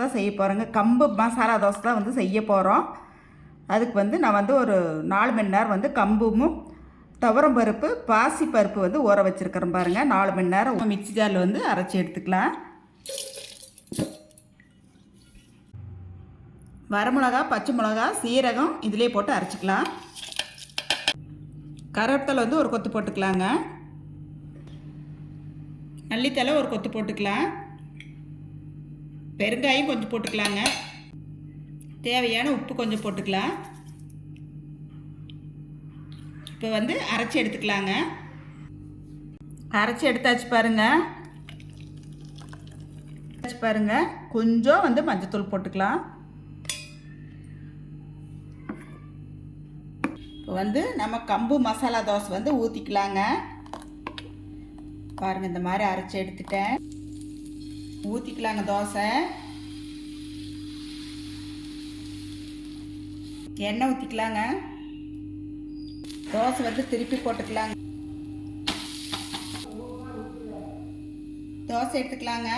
தான் செய்ய போகிறேங்க. கம்பு மசாலா தோசை தான் வந்து செய்ய போகிறோம். அதுக்கு வந்து நான் வந்து ஒரு 4 மணி நேரம் வந்து கம்பும் துவரம் பருப்பு பாசி பருப்பு வந்து ஊற வச்சுருக்கிறேன் பாருங்கள். 4 மணி நேரம் மிக்ஸி ஜாரில் வந்து அரைச்சி எடுத்துக்கலாம். வரமிளகா, பச்சை மிளகா, சீரகம் இதிலே போட்டு அரைச்சிக்கலாம். கருவேப்பிலை வந்து ஒரு கொத்து போட்டுக்கலாங்க. நல்லித்தலை ஒரு கொத்து போட்டுக்கலாம். பெருங்காயம் கொஞ்சம் போட்டுக்கலாங்க. தேவையான உப்பு கொஞ்சம் போட்டுக்கலாம். இப்போ வந்து அரைச்சி எடுத்துக்கலாங்க. அரைச்சி எடுத்தாச்சு பாருங்க. கொஞ்சம் வந்து மஞ்சத்தூள் போட்டுக்கலாம். இப்போ வந்து நம்ம கம்பு மசாலா தோசை வந்து ஊற்றிக்கலாங்க. பாருங்கள், இந்த மாதிரி அரைச்சி எடுத்துட்டேன். ஊற்றிக்கலாங்க தோசை. எண்ணெய் ஊற்றிக்கலாங்க. தோசை வந்து திருப்பி போட்டுக்கலாங்க. தோசை எடுத்துக்கலாங்க.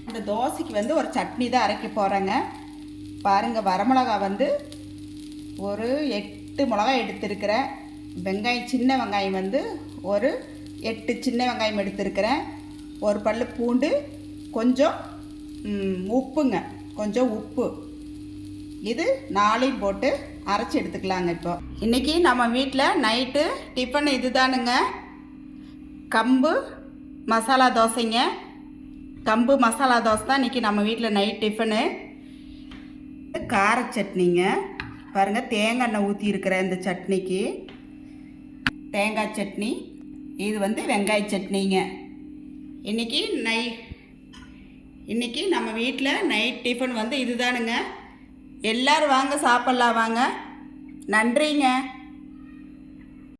இந்த தோசைக்கு வந்து ஒரு சட்னி தான் அரைக்க போகிறேங்க. பாருங்கள், வரமிளகா வந்து ஒரு 8 மிளகாய் எடுத்துருக்கிறேன். வெங்காயம், சின்ன வெங்காயம் வந்து ஒரு 8 சின்ன வெங்காயம் எடுத்துருக்கிறேன். ஒரு பல்லு பூண்டு, கொஞ்சம் உப்புங்க, கொஞ்சம் உப்பு. இது 4 போட்டு அரைச்சி எடுத்துக்கலாங்க. இப்போ இன்றைக்கி நம்ம வீட்டில் நைட்டு டிஃபன் இது தானுங்க, கம்பு மசாலா தோசைங்க. கம்பு மசாலா தோசை தான் இன்றைக்கி நம்ம வீட்டில் நைட் டிஃபனு. கார சட்னிங்க. பாருங்கள், தேங்காய் எண்ணெய் ஊற்றி இருக்கிற இந்த சட்னிக்கு தேங்காய் சட்னி. இது வந்து வெங்காய சட்னிங்க. இன்றைக்கி நம்ம வீட்டில் நைட் டிஃபன் வந்து இது தானுங்க. எல்லோரும் வாங்க, சாப்பிட்லாம் வாங்க. நன்றிங்க.